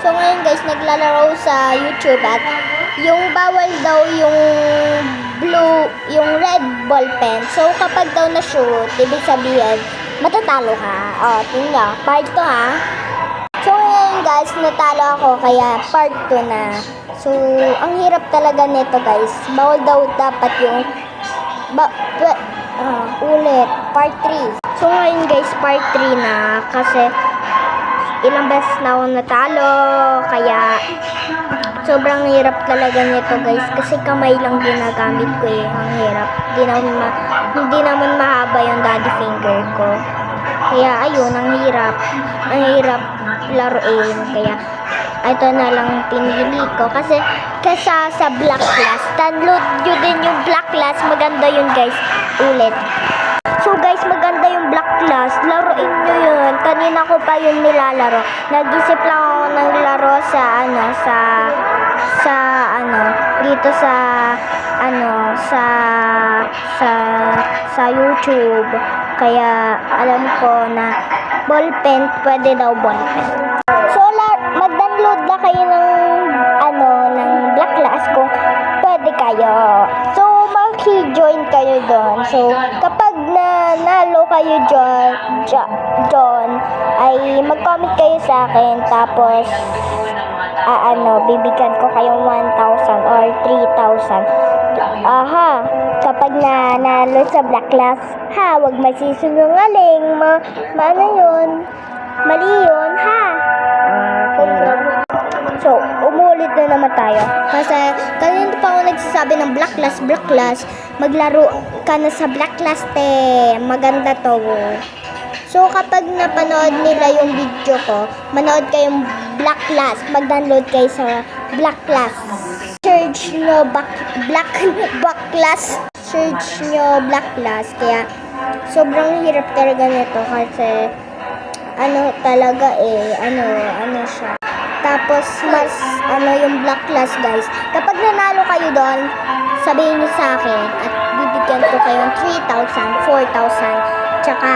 So ngayon guys, naglalaro sa YouTube at yung bawal daw yung blue, yung red ball pen. So kapag daw na-shoot, ibig sabihin, matatalo ka. Tingnan nyo, part 2 ha. So ngayon guys, natalo ako kaya part 2 na. So ang hirap talaga nito guys. Bawal daw dapat yung ulit, part 3. So ngayon guys, part 3 na kasi ilang beses na ako natalo, kaya sobrang hirap talaga nito guys kasi kamay lang ginagamit ko eh. Ang hirap. Hindi naman mahaba yung daddy finger ko. Kaya ayun, ang hirap laruin. Kaya ito na lang pinili ko kasi kesa sa Black Class. Download nyo din yung Black Class. Maganda yun guys. Ulit. So guys, maganda yung Black Class. Laruin nyo yun. Kanina ko pa yun nilalaro. Nag-isip lang ako ng laro dito sa YouTube. Kaya alam ko na ballpen, pwede daw ballpen. So mag-download na kayo ng Black Class kung pwede kayo. So mag-join kayo doon. So kapag nanalo kayo doon ay mag-comment kayo sa akin, tapos bibigyan ko kayong 1,000 or 3,000. Kapag nanalo sa Black Class, wag masisinungaling. Ano yun? Mali yun, ha? So, umulit na naman tayo. Kasi, kanina pa ako nagsasabi ng Black Class, maglaro ka na sa Black Class, maganda to. So, kapag napanood nila yung video ko, manood kayong Black Class, mag-download kayo sa Black Class. Search nyo Black Class. Search nyo Black Class. Kaya, sobrang hirap talaga nito kasi, siya. Tapos, yung Black Class guys. Kapag nanalo kayo doon, sabihin nyo sa akin at bibigyan ko kayong 3,000, 4,000, tsaka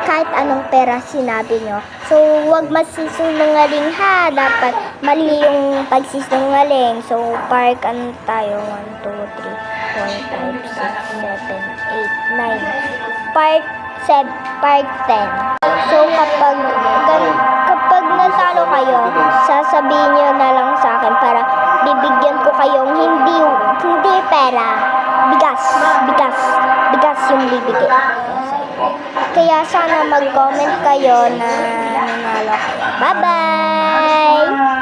kahit anong pera sinabi nyo. So, huwag masisinungaling ha. Dapat mali yung pagsisinungaling. So, park tayo? 1, 2, 3, 4, 5, 6, 7, 8, 9. Park 10. So, kapag natalo kayo, sasabihin nyo na lang sa akin para bibigyan ko kayong hindi pera. Bigas yung bibigay. Kaya sana mag-comment kayo na nanalo kayo. Bye-bye!